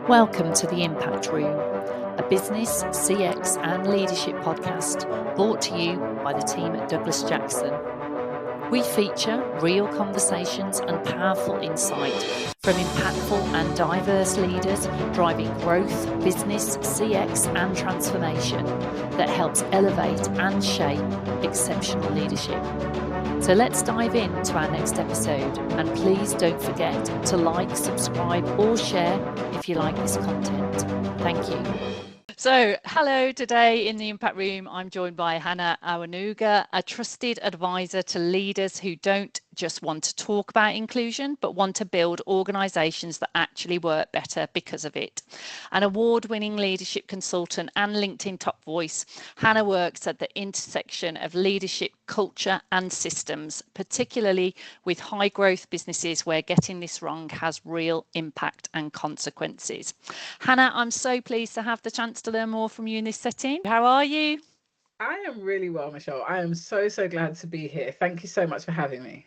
Welcome to the Impact Room, a business, CX and leadership podcast brought to you by the team at Douglas Jackson. We feature real conversations and powerful insight from impactful and diverse leaders driving growth, business, CX and transformation that helps elevate and shape exceptional leadership. So let's dive into our next episode, and please don't forget to like, subscribe or share if you like this content. Thank you. So hello, today in the Impact Room, I'm joined by Hannah Awonuga, a trusted advisor to leaders who don't just want to talk about inclusion, but want to build organisations that actually work better because of it. An award-winning leadership consultant and LinkedIn top voice, Hannah works at the intersection of leadership, culture and systems, particularly with high-growth businesses where getting this wrong has real impact and consequences. Hannah, I'm so pleased to have the chance to learn more from you in this setting. How are you? I am really well, Michelle. I am so glad to be here. Thank you so much for having me.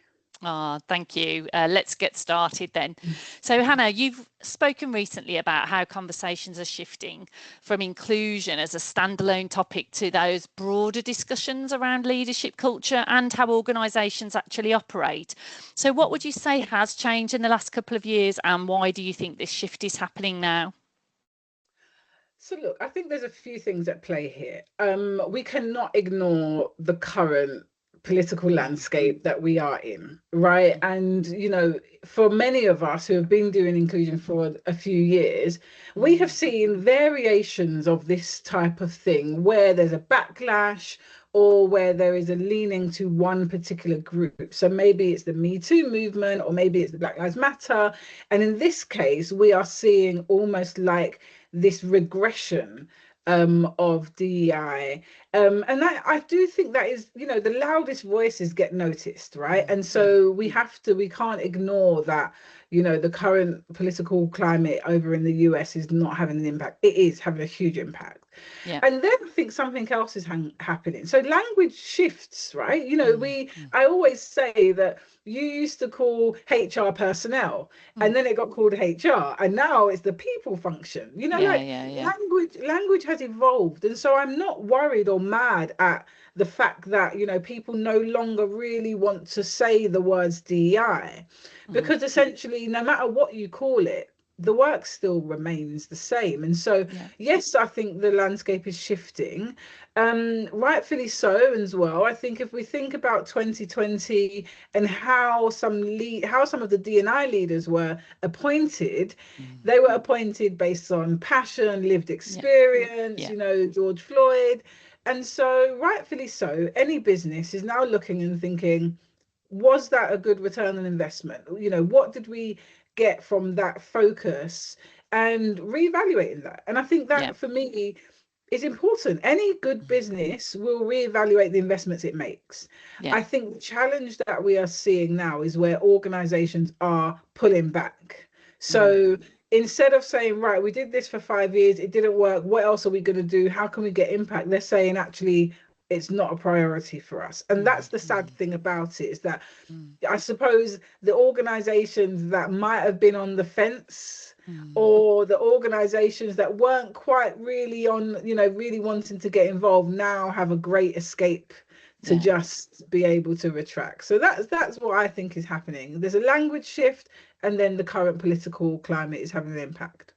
Thank you. Let's get started then. So Hannah, you've spoken recently about how conversations are shifting from inclusion as a standalone topic to those broader discussions around leadership culture and how organisations actually operate. So what would you say has changed in the last couple of years, and why do you think this shift is happening now? So look, I think there's a few things at play here. We cannot ignore the current political landscape that we are in, right? And, you know, for many of us who have been doing inclusion for a few years, we have seen variations of this type of thing where there's a backlash or where there is a leaning to one particular group. So maybe it's the Me Too movement, or maybe it's the Black Lives Matter. And in this case, we are seeing almost like this regression of DEI. And that, I do think that is, you know, the loudest voices get noticed, right? And so we can't ignore that, you know, the current political climate over in the US is not having an impact. It is having a huge impact. Yeah. And then I think something else is happening. So language shifts, right? You know, I always say that you used to call HR personnel, and then it got called HR, and now it's the people function. You know, language has evolved, and so I'm not worried or mad at the fact that, you know, people no longer really want to say the words DEI, because essentially, no matter what you call it, the work still remains the same. And so, yes, I think the landscape is shifting, rightfully so as well. I think if we think about 2020 and how some of the D&I leaders were appointed, they were appointed based on passion, lived experience, you know, George Floyd. And so, rightfully so, any business is now looking and thinking, was that a good return on investment? You know, what did we get from that focus, and reevaluating that? And I think that for me is important. Any good business will reevaluate the investments it makes. I think the challenge that we are seeing now is where organizations are pulling back. So instead of saying, right, we did this for 5 years, it didn't work, what else are we going to do? How can we get impact? They're saying, actually, it's not a priority for us. And that's the sad thing about it, is that I suppose the organizations that might have been on the fence, or the organizations that weren't quite really on, you know, really wanting to get involved, now have a great escape to just be able to retract. So that's what I think is happening. There's a language shift, and then the current political climate is having an impact.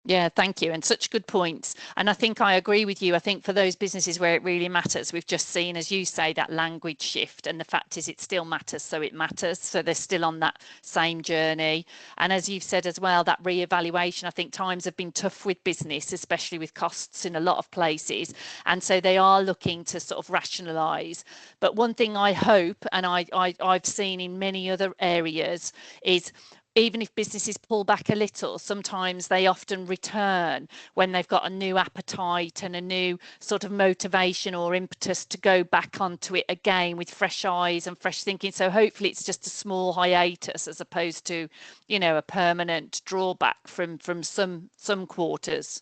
Yeah, thank you. And such good points. And I think I agree with you. I think for those businesses where it really matters, we've just seen, as you say, that language shift. And the fact is, it still matters. So it matters. So they're still on that same journey. And as you've said as well, that reevaluation, I think times have been tough with business, especially with costs in a lot of places. And so they are looking to sort of rationalise. But one thing I hope, and I've seen in many other areas, is even if businesses pull back a little, sometimes they often return when they've got a new appetite and a new sort of motivation or impetus to go back onto it again with fresh eyes and fresh thinking. So hopefully it's just a small hiatus as opposed to, you know, a permanent drawback from some quarters.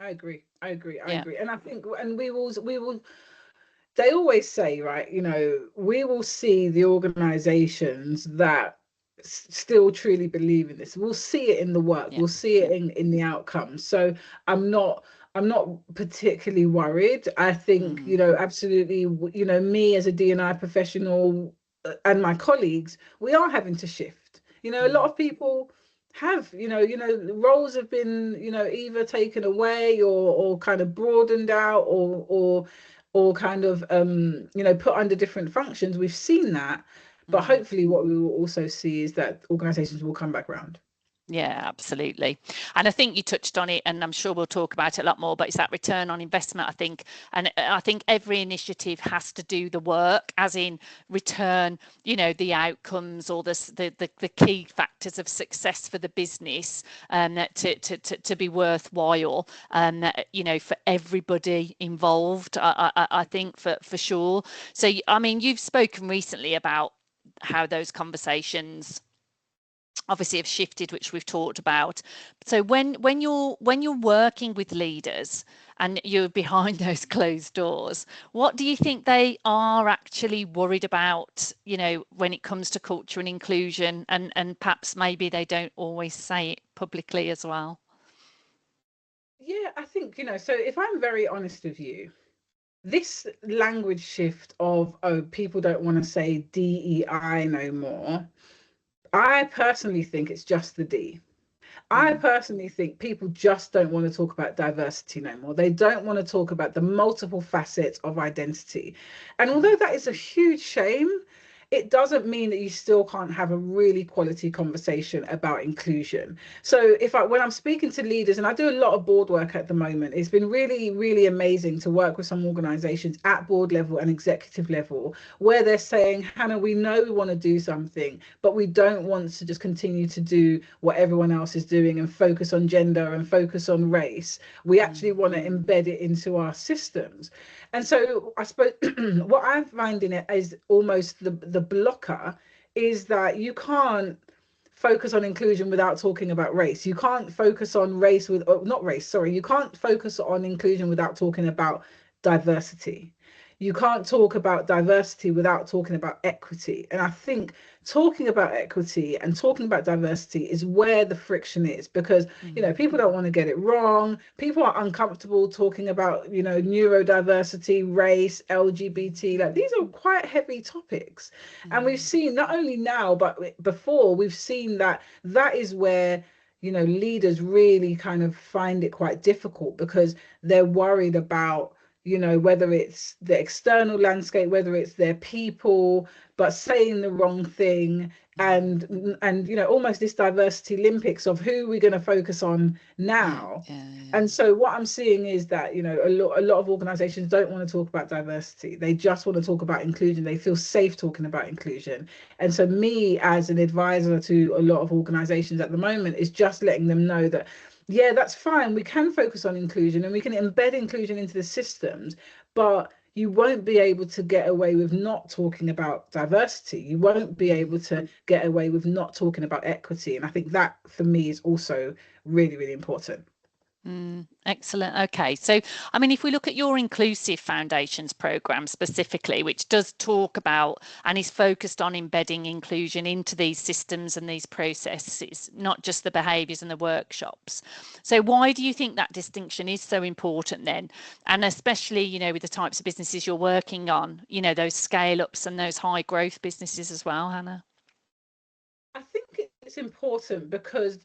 I agree. And I think, and we will, they always say, right, you know, we will see the organizations that still truly believe in this. We'll see it in the work, we'll see it in the outcomes. So I'm not particularly worried. I think, absolutely, me as a D&I professional, and my colleagues, we are having to shift. A lot of people have, roles have been, either taken away or kind of broadened out, or kind of put under different functions. We've seen that. But hopefully what we will also see is that organizations will come back around. Yeah, absolutely. And I think you touched on it, and I'm sure we'll talk about it a lot more, but it's that return on investment, I think. And I think every initiative has to do the work, as in return, the outcomes or the key factors of success for the business, to be worthwhile, for everybody involved, I think, for sure. So, I mean, you've spoken recently about how those conversations obviously have shifted, which we've talked about. So when you're working with leaders and you're behind those closed doors, what do you think they are actually worried about, when it comes to culture and inclusion, and perhaps maybe they don't always say it publicly as well? Yeah, I think, so if I'm very honest with you, this language shift of, people don't want to say DEI no more, I personally think it's just the D. I personally think people just don't want to talk about diversity no more. They don't want to talk about the multiple facets of identity. And although that is a huge shame, it doesn't mean that you still can't have a really quality conversation about inclusion. So when I'm speaking to leaders, and I do a lot of board work at the moment, it's been really, really amazing to work with some organizations at board level and executive level, where they're saying, Hannah, we know we want to do something, but we don't want to just continue to do what everyone else is doing and focus on gender and focus on race. We actually want to embed it into our systems. And so I suppose what I'm finding it is almost the blocker is that you can't focus on inclusion without talking about race. You can't focus on race with, not race, sorry, you can't focus on inclusion without talking about diversity. You can't talk about diversity without talking about equity. And I think talking about equity and talking about diversity is where the friction is, because people don't want to get it wrong. People are uncomfortable talking about neurodiversity, race, LGBT. Like, these are quite heavy topics. And we've seen, not only now but before, we've seen that is where leaders really kind of find it quite difficult, because they're worried about whether it's the external landscape, whether it's their people, but saying the wrong thing, and almost this diversity Olympics of who we're going to focus on now. And so what I'm seeing is that a lot of organizations don't want to talk about diversity. They just want to talk about inclusion. They feel safe talking about inclusion. And so me, as an advisor to a lot of organizations at the moment, is just letting them know that, yeah, that's fine. We can focus on inclusion and we can embed inclusion into the systems, but you won't be able to get away with not talking about diversity. You won't be able to get away with not talking about equity. And I think that, for me, is also really, really important. Excellent. Okay. So, I mean, if we look at your Inclusive Foundations program specifically, which does talk about and is focused on embedding inclusion into these systems and these processes, not just the behaviours and the workshops. So why do you think that distinction is so important then? And especially, with the types of businesses you're working on, those scale ups and those high growth businesses as well, Hannah? I think it's important because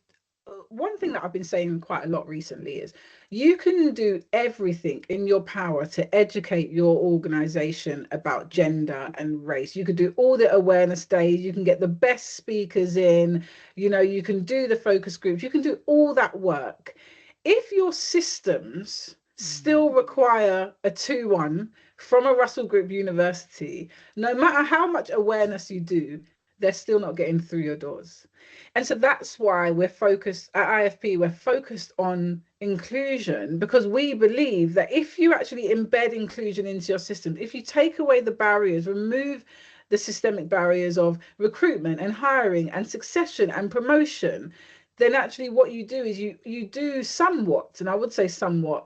one thing that I've been saying quite a lot recently is you can do everything in your power to educate your organization about gender and race. You could do all the awareness days, you can get the best speakers in, you can do the focus groups, you can do all that work. If your systems still require a 2-1 from a Russell Group university, no matter how much awareness you do, they're still not getting through your doors. And so that's why we're focused at IFP, we're focused on inclusion, because we believe that if you actually embed inclusion into your system, if you take away the barriers, remove the systemic barriers of recruitment and hiring and succession and promotion, then actually what you do is you do somewhat, and I would say somewhat,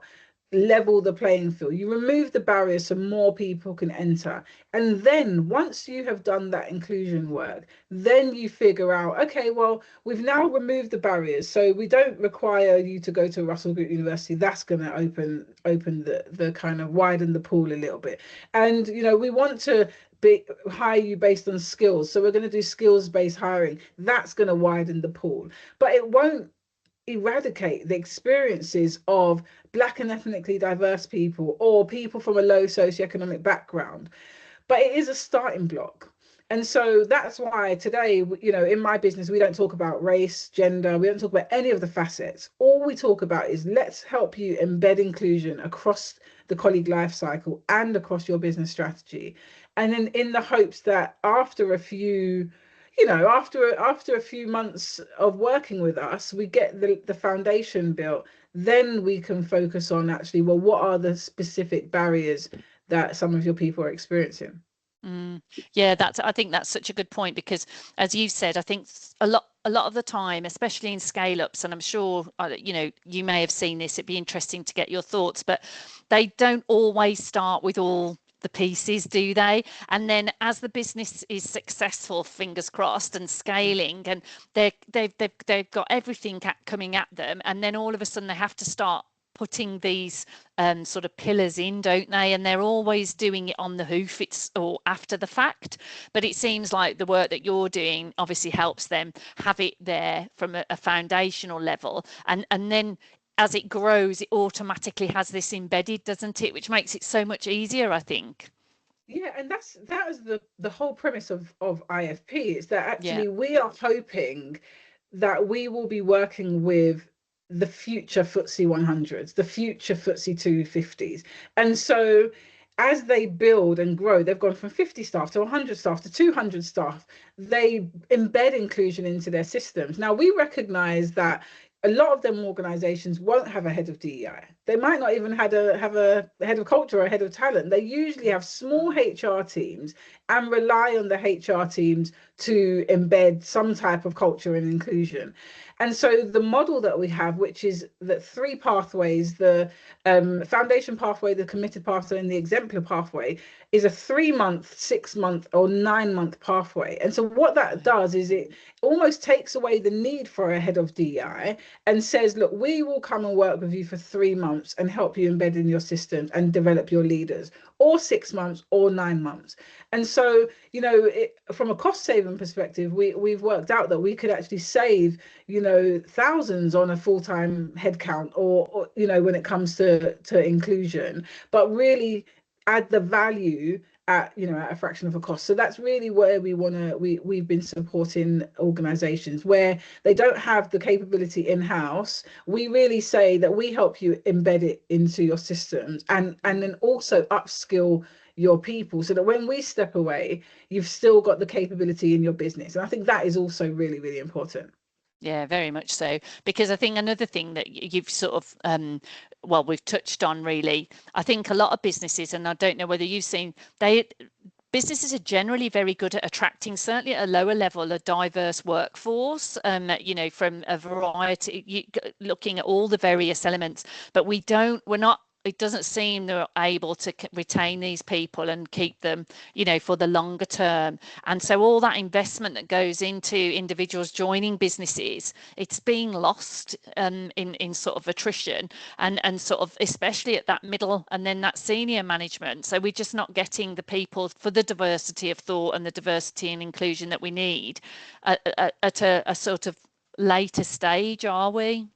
level the playing field. You remove the barriers so more people can enter. And then once you have done that inclusion work, then you figure out, okay, well, we've now removed the barriers. So we don't require you to go to Russell Group University. That's going to open the kind of widen the pool a little bit. And, you know, we want to hire you based on skills. So we're going to do skills-based hiring. That's going to widen the pool. But it won't eradicate the experiences of Black and ethnically diverse people or people from a low socioeconomic background, but it is a starting block. And so that's why today, you know, in my business, we don't talk about race, gender, we don't talk about any of the facets. All we talk about is let's help you embed inclusion across the colleague life cycle and across your business strategy. And then in the hopes that after a few, you know, after a few months of working with us, we get the foundation built, then we can focus on actually, well, what are the specific barriers that some of your people are experiencing? Yeah, I think that's such a good point, because as you said, I think a lot of the time, especially in scale ups, and I'm sure you know, you may have seen this, it'd be interesting to get your thoughts, but they don't always start with all the pieces, do they? And then as the business is successful, fingers crossed, and scaling, and they've got everything coming at them, and then all of a sudden they have to start putting these sort of pillars in, don't they? And they're always doing it on the hoof, or after the fact. But it seems like the work that you're doing obviously helps them have it there from a foundational level, and then as it grows, it automatically has this embedded, doesn't it? Which makes it so much easier, I think. Yeah, and that is the whole premise of IFP, is that Yeah. actually we are hoping that we will be working with the future FTSE 100s, the future FTSE 250s. And so as they build and grow, they've gone from 50 staff to 100 staff to 200 staff. They embed inclusion into their systems. Now, we recognize that a lot of them organizations won't have a head of DEI. They might not even have a head of culture or a head of talent. They usually have small HR teams and rely on the HR teams to embed some type of culture and inclusion. And so the model that we have, which is the three pathways, the foundation pathway, the committed pathway, and the exemplar pathway, is a 3-month, 6-month, or 9-month pathway. And so what that does is it almost takes away the need for a head of DEI and says, look, we will come and work with you for 3 months and help you embed in your systems and develop your leaders, or 6 months or 9 months. And so, you know, from a cost saving perspective, we've worked out that we could actually save, you know, thousands on a full-time headcount, or you know, when it comes to inclusion, but really add the value at, you know, at a fraction of a cost. So that's really where we've been supporting organizations where they don't have the capability in-house. We really say that we help you embed it into your systems, and then also upskill your people so that when we step away, you've still got the capability in your business. And I think that is also really, really important. Yeah, very much so. Because I think another thing that you've sort of, well, we've touched on really, I think a lot of businesses, and I don't know whether you've seen, businesses are generally very good at attracting, certainly at a lower level, a diverse workforce, you know, from a variety, looking at all the various elements, but we're not, it doesn't seem they're able to retain these people and keep them, you know, for the longer term. And so all that investment that goes into individuals joining businesses, it's being lost in sort of attrition, and sort of especially at that middle and then that senior management. So we're just not getting the people for the diversity of thought and the diversity and inclusion that we need at a sort of later stage, are we?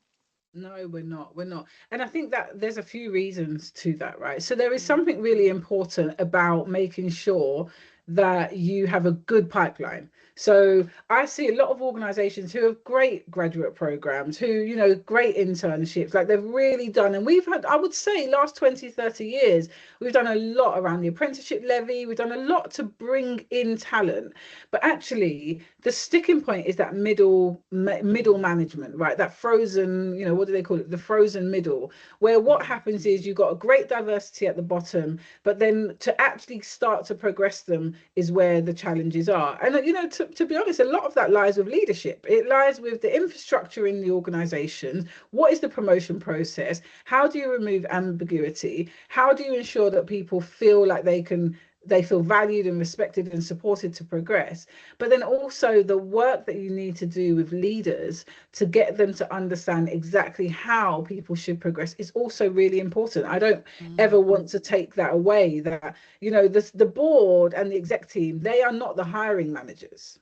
No, we're not. And I think that there's a few reasons to that, right? So there is something really important about making sure that you have a good pipeline. So I see a lot of organizations who have great graduate programs, who, you know, great internships, like they've really done. And we've had, I would say, last 20, 30 years, we've done a lot around the apprenticeship levy. We've done a lot to bring in talent. But actually, the sticking point is that middle management, right? That frozen, you know, what do they call it? The frozen middle, where what happens is you've got a great diversity at the bottom, but then to actually start to progress them, is where the challenges are. And, you know, to be honest, a lot of that lies with leadership. It lies with the infrastructure in the organization. What is the promotion process? How do you remove ambiguity? How do you ensure that people feel like they feel valued and respected and supported to progress? But then also the work that you need to do with leaders to get them to understand exactly how people should progress is also really important. I don't ever want to take that away, that, you know, the board and the exec team, they are not the hiring managers.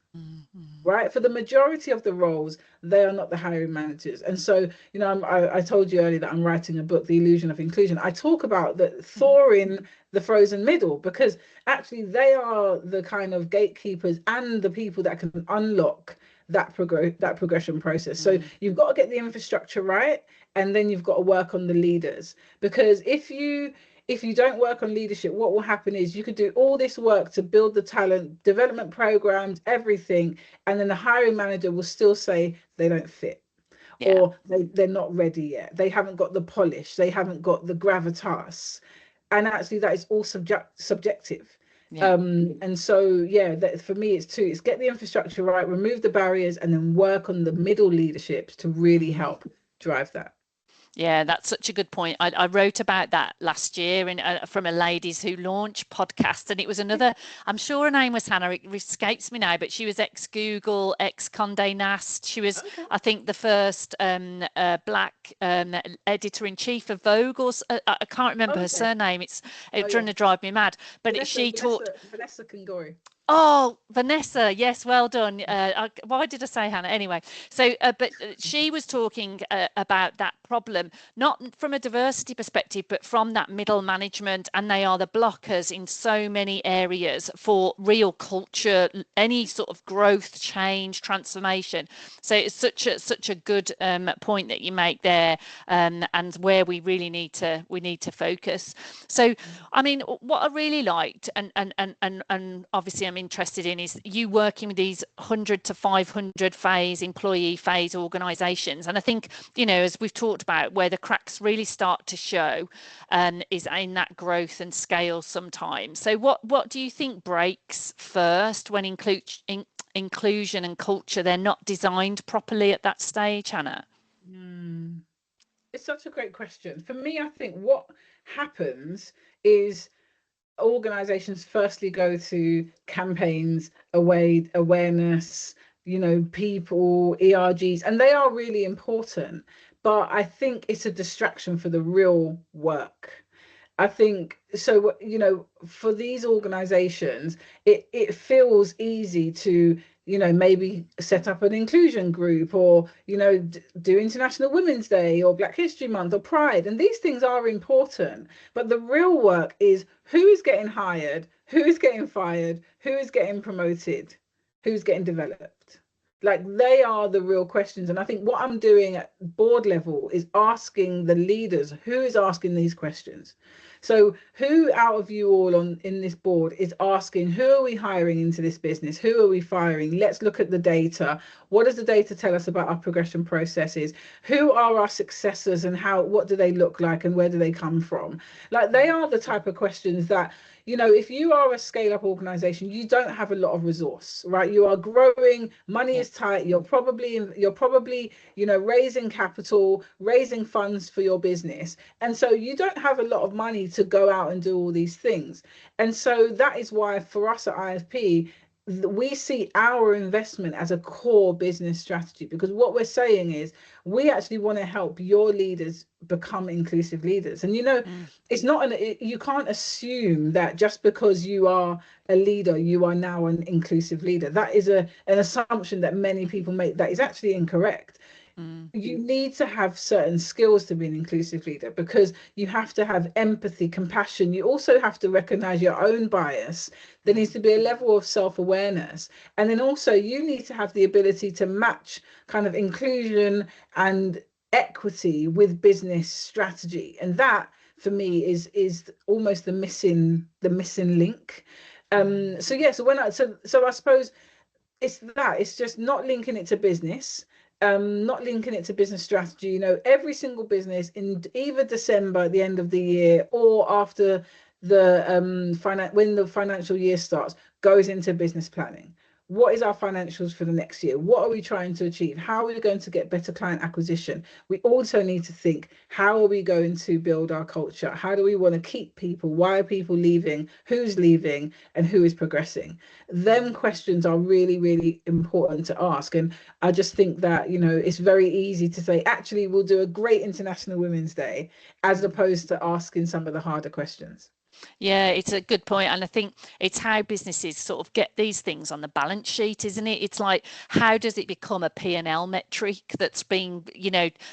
Right, for the majority of the roles, they are not the hiring managers. And so, you know, I told you earlier that I'm writing a book, The Illusion of Inclusion. I talk about the thawing the frozen middle, because actually they are the kind of gatekeepers and the people that can unlock that progression process. So you've got to get the infrastructure right, and then you've got to work on the leaders. Because if you don't work on leadership, what will happen is you could do all this work to build the talent, development programs, everything, and then the hiring manager will still say they don't fit, or they're not ready yet. They haven't got the polish. They haven't got the gravitas. And actually that is all subjective. And so, that for me, it's get the infrastructure right, remove the barriers, and then work on the middle leaderships to really help drive that. Yeah, that's such a good point. I wrote about that last year from a ladies who launch podcast, and it was another, I'm sure her name was Hannah, it escapes me now, but she was ex-Google, ex-Condé Nast. She was, I think, the first black editor-in-chief of Vogue, or I can't remember her surname. It's trying to drive me mad. But she taught... Vanessa Kangori. Oh, Vanessa, yes, well done. Why did I say Hannah? Anyway, so but she was talking about that problem, not from a diversity perspective, but from that middle management, and they are the blockers in so many areas for real culture, any sort of growth, change, transformation. So it's such a good point that you make there, and where we really need to focus. So, I mean, what I really liked, and obviously I'm interested in, is you working with these 100 to 500 employee phase organizations. And I think, you know, as we've talked about, where the cracks really start to show is in that growth and scale sometimes. So what do you think breaks first when inclusion and culture, they're not designed properly at that stage, Hannah? It's such a great question. For me, I think what happens is organizations firstly go to campaigns, awareness, you know, people, ERGs, and they are really important, but I think it's a distraction for the real work. I think so, you know, for these organizations, it feels easy to, you know, maybe set up an inclusion group, or, you know, do International Women's Day or Black History Month or Pride. And these things are important. But the real work is who is getting hired, who is getting fired, who is getting promoted, who's getting developed. Like, they are the real questions. And I think what I'm doing at board level is asking the leaders, who is asking these questions? So who out of you all in this board is asking, who are we hiring into this business? Who are we firing? Let's look at the data. What does the data tell us about our progression processes? Who are our successors, and what do they look like, and where do they come from? Like, they are the type of questions that, you know, if you are a scale-up organization, you don't have a lot of resource, right? You are growing, money is tight, you're probably, you know, raising capital, raising funds for your business. And so you don't have a lot of money to go out and do all these things. And so that is why for us at IFP, we see our investment as a core business strategy, because what we're saying is we actually want to help your leaders become inclusive leaders. And, you know, it's not you can't assume that just because you are a leader, you are now an inclusive leader. That is an assumption that many people make that is actually incorrect. You need to have certain skills to be an inclusive leader, because you have to have empathy, compassion. You also have to recognize your own bias. There needs to be a level of self-awareness. And then also you need to have the ability to match kind of inclusion and equity with business strategy. And that, for me, is almost the missing link. So I suppose it's just not linking it to business, not linking it to business strategy. You know, every single business in either December at the end of the year, or after the when the financial year starts, goes into business planning. What is our financials for the next year? What are we trying to achieve? How are we going to get better client acquisition? We also need to think, how are we going to build our culture? How do we want to keep people? Why are people leaving? Who's leaving? And who is progressing? Them questions are really, really important to ask. And I just think that, it's very easy to say, actually, we'll do a great International Women's Day, as opposed to asking some of the harder questions. Yeah, it's a good point. And I think it's how businesses sort of get these things on the balance sheet, isn't it? It's like, how does it become a P&L metric that's being,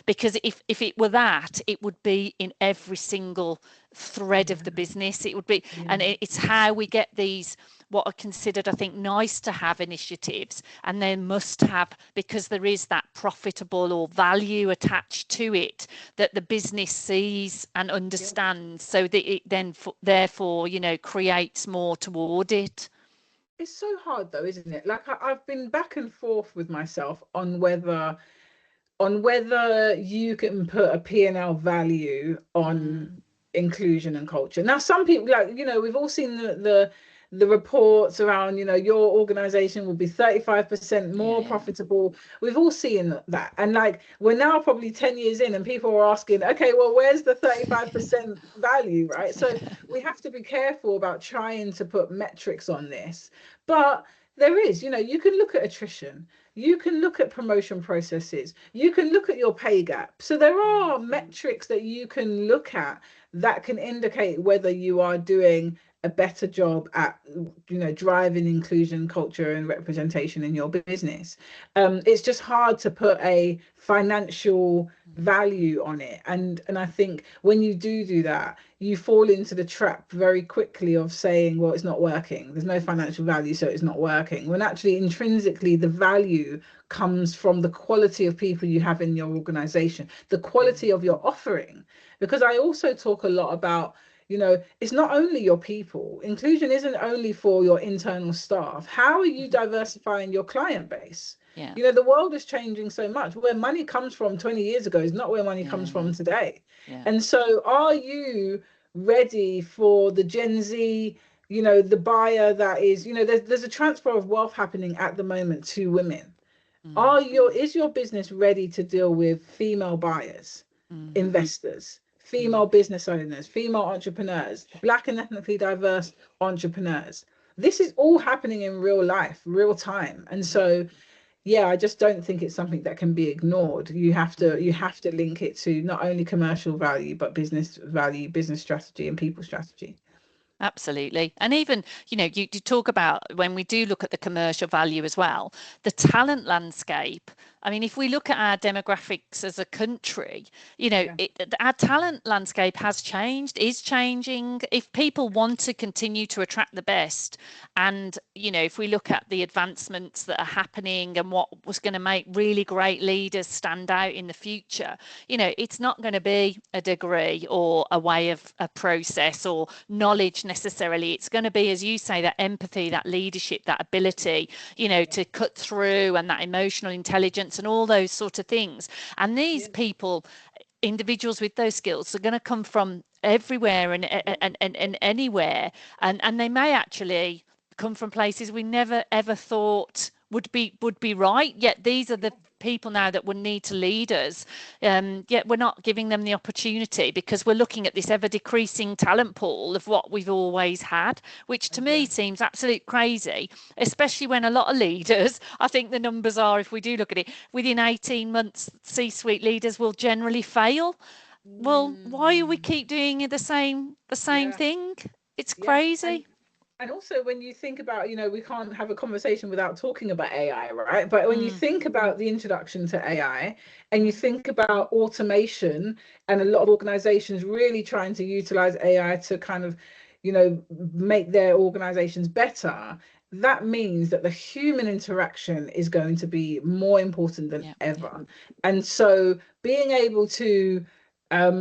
because if it were that, it would be in every single thread of the business. It would be, and it's how we get these what are considered, I think, nice to have initiatives, and then must have, because there is that profitable or value attached to it that the business sees and understands, so that it then therefore creates more toward it. It's so hard though, isn't it? Like I've been back and forth with myself on whether you can put a P&L value on inclusion and culture. Now, some people, like, we've all seen the reports around, your organization will be 35% more profitable. We've all seen that. And like, we're now probably 10 years in and people are asking, okay, well, where's the 35% value, right? So we have to be careful about trying to put metrics on this. But there is, you can look at attrition, you can look at promotion processes, you can look at your pay gap. So there are metrics that you can look at that can indicate whether you are doing a better job at driving inclusion, culture and representation in your business. It's just hard to put a financial value on it, and I think when you do that, you fall into the trap very quickly of saying, well, it's not working, there's no financial value, so it's not working, when actually intrinsically the value comes from the quality of people you have in your organization, the quality of your offering. Because I also talk a lot about, it's not only your people. Inclusion isn't only for your internal staff. How are you diversifying your client base? Yeah. The world is changing so much. Where money comes from 20 years ago is not where money comes from today. Yeah. And so are you ready for the Gen Z, the buyer that is, there's a transfer of wealth happening at the moment to women. Is your business ready to deal with female buyers, investors, female business owners, female entrepreneurs, Black and ethnically diverse entrepreneurs? This is all happening in real life, real time. And so, I just don't think it's something that can be ignored. You have to link it to not only commercial value, but business value, business strategy and people strategy. Absolutely. And even, you talk about, when we do look at the commercial value as well, the talent landscape. I mean, if we look at our demographics as a country, our talent landscape has changed, is changing. If people want to continue to attract the best, and, if we look at the advancements that are happening and what was going to make really great leaders stand out in the future, it's not going to be a degree or a way of a process or knowledge necessarily. It's going to be, as you say, that empathy, that leadership, that ability, to cut through, and that emotional intelligence and all those sort of things. And these people, individuals with those skills, are going to come from everywhere and anywhere, and they may actually come from places we never ever thought would be right. Yet these are the people now that would need to lead us, yet we're not giving them the opportunity, because we're looking at this ever decreasing talent pool of what we've always had, which to me seems absolute crazy, especially when a lot of leaders, I think the numbers are, if we do look at it, within 18 months C-suite leaders will generally fail. Well, why do we keep doing the same thing? It's crazy. And also, when you think about, we can't have a conversation without talking about AI, right? But when you think about the introduction to AI, and you think about automation, and a lot of organizations really trying to utilize AI to kind of, make their organizations better, that means that the human interaction is going to be more important than ever. And so being able to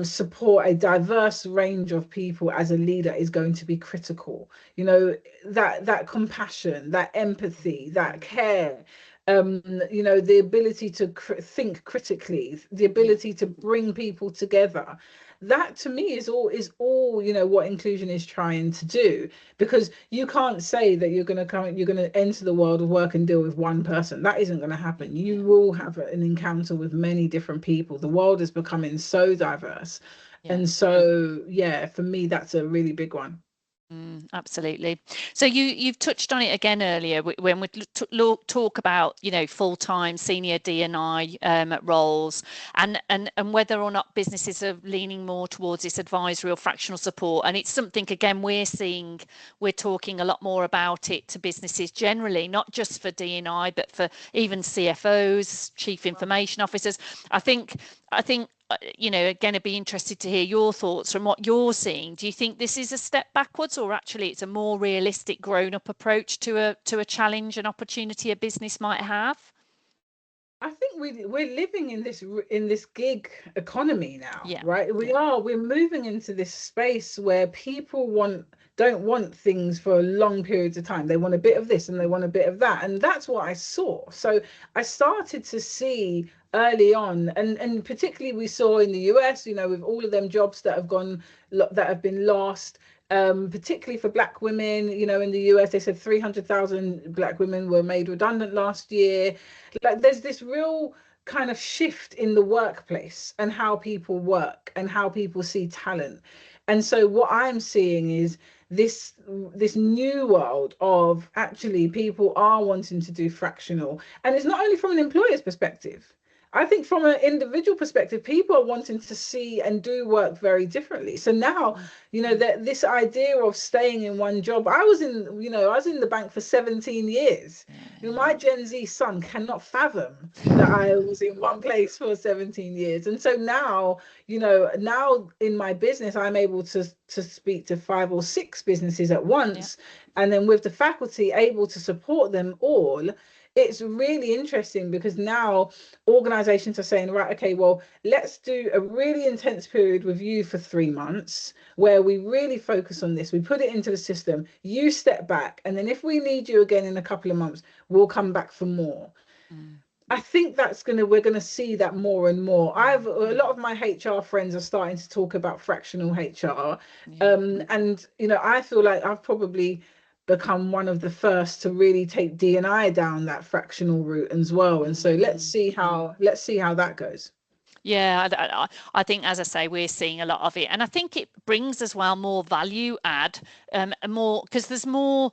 support a diverse range of people as a leader is going to be critical. That compassion, that empathy, that care, the ability to think critically, the ability to bring people together. That to me is all what inclusion is trying to do, because you can't say that you're going to enter the world of work and deal with one person. That isn't going to happen. You will have an encounter with many different people. The world is becoming so diverse. And so for me, that's a really big one. Absolutely. So you've touched on it again earlier when we talk about full-time senior D&I roles and whether or not businesses are leaning more towards this advisory or fractional support. And it's something again we're talking a lot more about it to businesses generally, not just for D&I but for even CFOs, chief information officers. I think again, I'd be interested to hear your thoughts from what you're seeing. Do you think this is a step backwards, or actually it's a more realistic grown-up approach to a challenge and opportunity a business might have? I think we're living in this gig economy now, Yeah. right? We're moving into this space where people don't want things for long periods of time. They want a bit of this and they want a bit of that. And that's what I saw. So I started to see early on, and particularly we saw in the US, with all of them jobs that have been lost. Particularly for Black women, in the US, they said 300,000 Black women were made redundant last year. Like there's this real kind of shift in the workplace and how people work and how people see talent. And so what I'm seeing is this new world of actually people are wanting to do fractional. And it's not only from an employer's perspective. I think from an individual perspective, people are wanting to see and do work very differently. So now, that this idea of staying in one job, I was in the bank for 17 years. My Gen Z son cannot fathom that I was in one place for 17 years. And so now, now in my business, I'm able to speak to 5 or 6 businesses at once. And then with the faculty able to support them all. It's really interesting because now organizations are saying, right, okay, well, let's do a really intense period with you for 3 months where we really focus on this. We put it into the system, you step back, and then if we need you again in a couple of months, we'll come back for more. I think we're gonna see that more and more. A lot of my HR friends are starting to talk about fractional HR. And I feel like I've probably become one of the first to really take D&I down that fractional route as well. And so let's see how that goes. Yeah, I think, as I say, we're seeing a lot of it, and I think it brings as well more value add, more because there's more,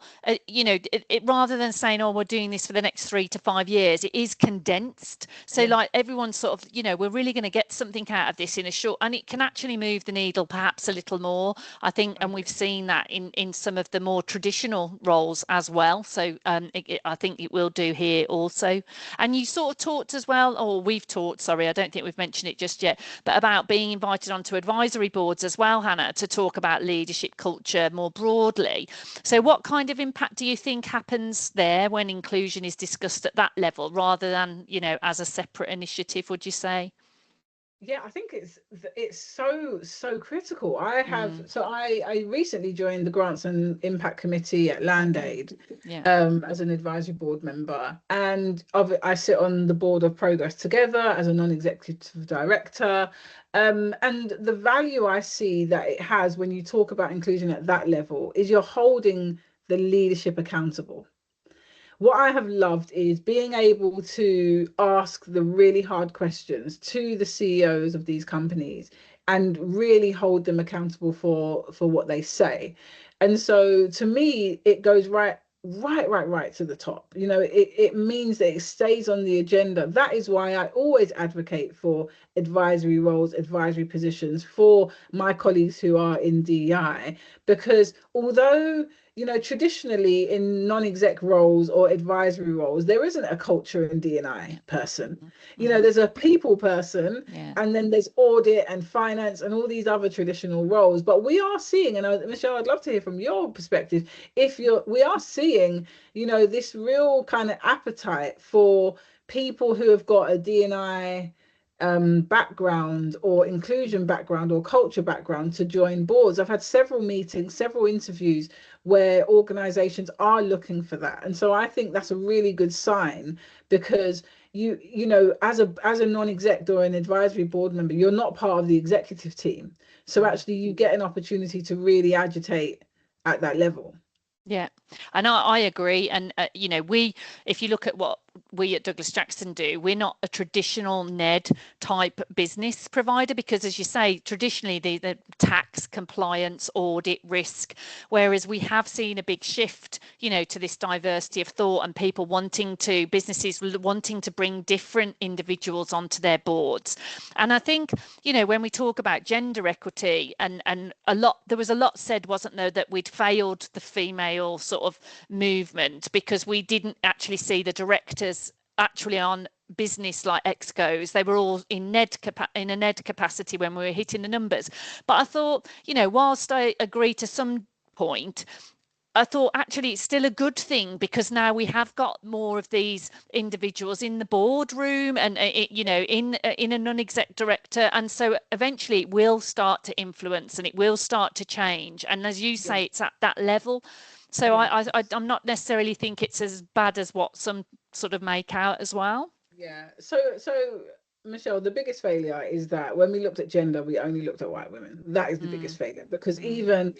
rather than saying, oh, we're doing this for the next 3 to 5 years, it is condensed. So like everyone's sort of, we're really going to get something out of this in a short, and it can actually move the needle perhaps a little more, I think, and we've seen that in some of the more traditional roles as well. So I think it will do here also. And you sort of talked as well, or we've talked, sorry, I don't think we've mentioned it just yet, but about being invited onto advisory boards as well, Hannah, to talk about leadership culture more broadly. So what kind of impact do you think happens there when inclusion is discussed at that level rather than, as a separate initiative, would you say? Yeah, I think it's so critical. I recently joined the Grants and Impact Committee at Land Aid, as an advisory board member, and I sit on the board of Progress Together as a non-executive director. And the value I see that it has when you talk about inclusion at that level is you're holding the leadership accountable. What I have loved is being able to ask the really hard questions to the CEOs of these companies and really hold them accountable for what they say. And so to me, it goes right to the top. It means that it stays on the agenda. That is why I always advocate for advisory roles, advisory positions for my colleagues who are in DEI, because although traditionally in non-exec roles or advisory roles, there isn't a culture and D&I person. There's a people person, and then there's audit and finance and all these other traditional roles. But we are seeing, and Michelle, I'd love to hear from your perspective, we are seeing, this real kind of appetite for people who have got a D&I background or inclusion background or culture background to join boards. I've had several meetings, several interviews where organizations are looking for that. And so I think that's a really good sign, because you know, as a non-exec or an advisory board member, you're not part of the executive team. So actually you get an opportunity to really agitate at that level. Yeah, and I agree. And, you know, if you look at what we at Douglas Jackson do, we're not a traditional NED type business provider, because, as you say, traditionally the tax, compliance, audit, risk, whereas we have seen a big shift, you know, to this diversity of thought and people businesses wanting to bring different individuals onto their boards. And I think, you know, when we talk about gender equity, and there was a lot said, wasn't there, that we'd failed the female sort of movement because we didn't actually see the directors actually on business like excos. They were all in a NED capacity when we were hitting the numbers. But I thought, you know, whilst I agree to some point, I thought actually it's still a good thing, because now we have got more of these individuals in the boardroom and, you know, in a non-exec director. And so eventually it will start to influence and it will start to change. And as you say, it's at that level. So I'm not necessarily think it's as bad as what some sort of make out as well. Yeah. So Michelle, the biggest failure is that when we looked at gender, we only looked at white women. That is the biggest failure, because even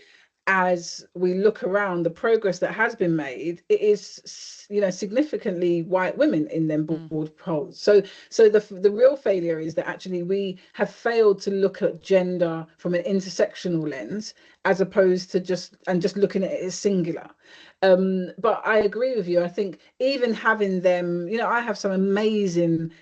as we look around, the progress that has been made, it is, you know, significantly white women in them board roles. So the real failure is that actually we have failed to look at gender from an intersectional lens, as opposed to just looking at it as singular. But I agree with you. I think even having them, you know, I have some amazing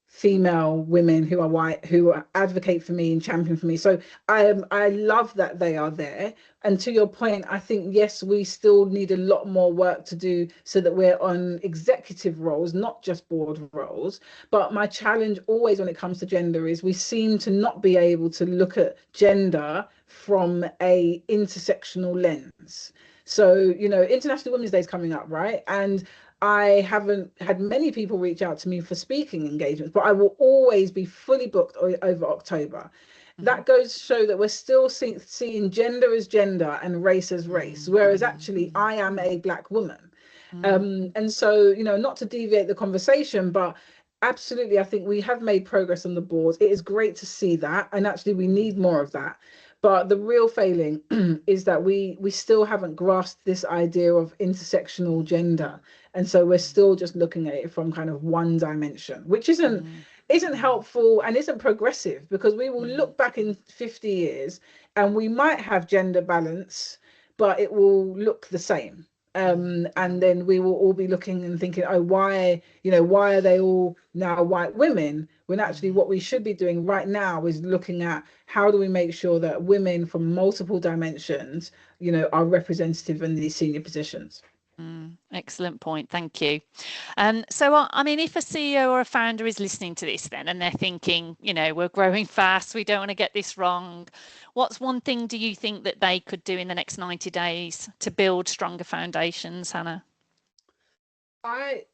female women who are white, who advocate for me and champion for me. So I love that they are there. And to your point, I think, yes, we still need a lot more work to do so that we're on executive roles, not just board roles. But my challenge always when it comes to gender is we seem to not be able to look at gender from a intersectional lens. So, you know, International Women's Day is coming up, right? And I haven't had many people reach out to me for speaking engagements, but I will always be fully booked over October. That goes to show that we're still seeing gender as gender and race as race, whereas actually I am a Black woman. And so, you know, not to deviate the conversation, but absolutely, I think we have made progress on the board. It is great to see that, and actually we need more of that. But the real failing is that we still haven't grasped this idea of intersectional gender. And so we're still just looking at it from kind of one dimension, which isn't helpful and isn't progressive, because we will look back in 50 years and we might have gender balance, but it will look the same. And then we will all be looking and thinking, oh, why are they all now white women? When actually what we should be doing right now is looking at how do we make sure that women from multiple dimensions, you know, are representative in these senior positions. Excellent point. Thank you. So, I mean, if a CEO or a founder is listening to this then and they're thinking, you know, we're growing fast, we don't want to get this wrong. What's one thing do you think that they could do in the next 90 days to build stronger foundations, Hannah?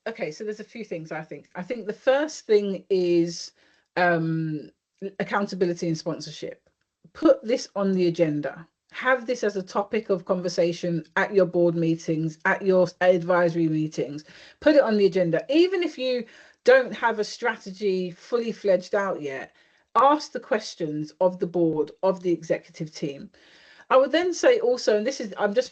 Okay, so there's a few things I think. I think the first thing is accountability and sponsorship. Put this on the agenda. Have this as a topic of conversation at your board meetings, at your advisory meetings. Put it on the agenda. Even if you don't have a strategy fully fledged out yet, ask the questions of the board, of the executive team. I would then say also, and this is, I'm just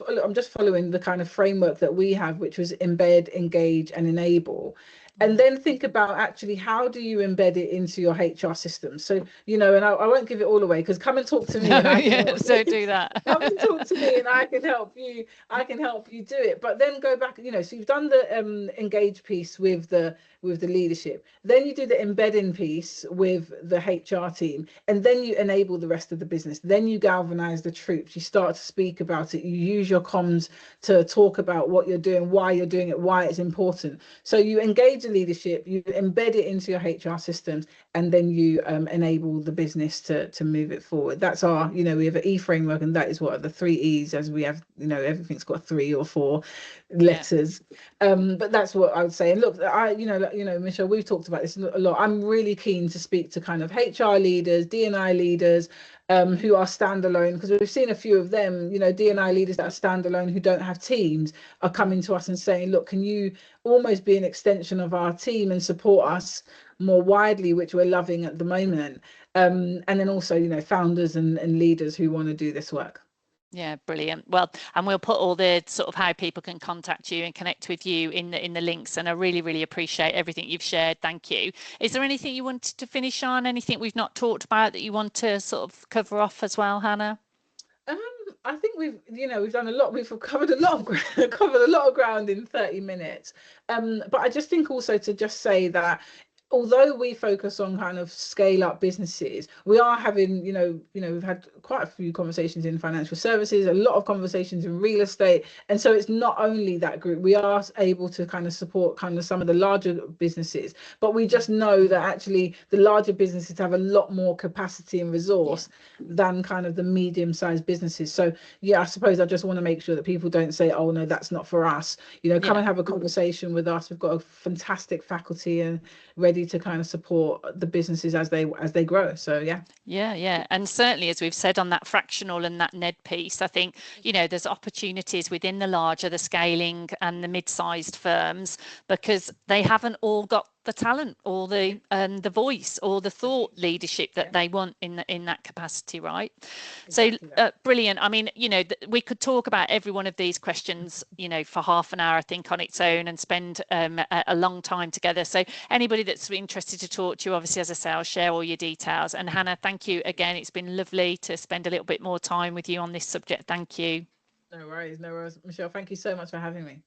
following the kind of framework that we have, which was embed, engage, and enable. And then think about actually how do you embed it into your HR system. So, you know, and I won't give it all away, because come and talk to me. And I can so do that. Come and talk to me and I can help you. I can help you do it. But then go back, you know, so you've done the engage piece with the leadership. Then you do the embedding piece with the HR team, and then you enable the rest of the business. Then you galvanize the troops. You start to speak about it. You use your comms to talk about what you're doing, why you're doing it, why it's important. So you engage the leadership, you embed it into your HR systems, and then you enable the business to move it forward. That's our, you know, we have an E framework, and that is what are the 3 E's, as we have, you know, everything's got 3 or 4 letters. But that's what I would say. And look, you know, Michelle, we've talked about this a lot. I'm really keen to speak to kind of HR leaders, D&I leaders, who are standalone, because we've seen a few of them, D&I leaders that are standalone who don't have teams are coming to us and saying, look, can you almost be an extension of our team and support us more widely, which we're loving at the moment. And then also, founders and leaders who want to do this work. Yeah, brilliant. Well, and we'll put all the sort of how people can contact you and connect with you in the links. And I really, really appreciate everything you've shared. Thank you. Is there anything you wanted to finish on? Anything we've not talked about that you want to sort of cover off as well, Hannah? I think we've done a lot. We've covered a lot of ground in 30 minutes. But I just think also to just say that although we focus on kind of scale up businesses, we are having, we've had quite a few conversations in financial services, a lot of conversations in real estate. And so it's not only that group, we are able to kind of support kind of some of the larger businesses, but we just know that actually the larger businesses have a lot more capacity and resource than kind of the medium-sized businesses. So yeah, I suppose I just want to make sure that people don't say, oh no, that's not for us. Come and have a conversation with us. We've got a fantastic faculty and ready to kind of support the businesses as they grow. So yeah, and certainly, as we've said on that fractional and that NED piece, I think there's opportunities within the larger, the scaling and the mid-sized firms, because they haven't all got the talent or the voice or the thought leadership that they want in that capacity, right? Exactly. So brilliant. I mean, we could talk about every one of these questions for half an hour, I think, on its own, and spend a long time together. So anybody that's interested to talk to you, obviously, as I say, I'll share all your details. And Hannah, thank you again. It's been lovely to spend a little bit more time with you on this subject. Thank you. No worries, Michelle, thank you so much for having me.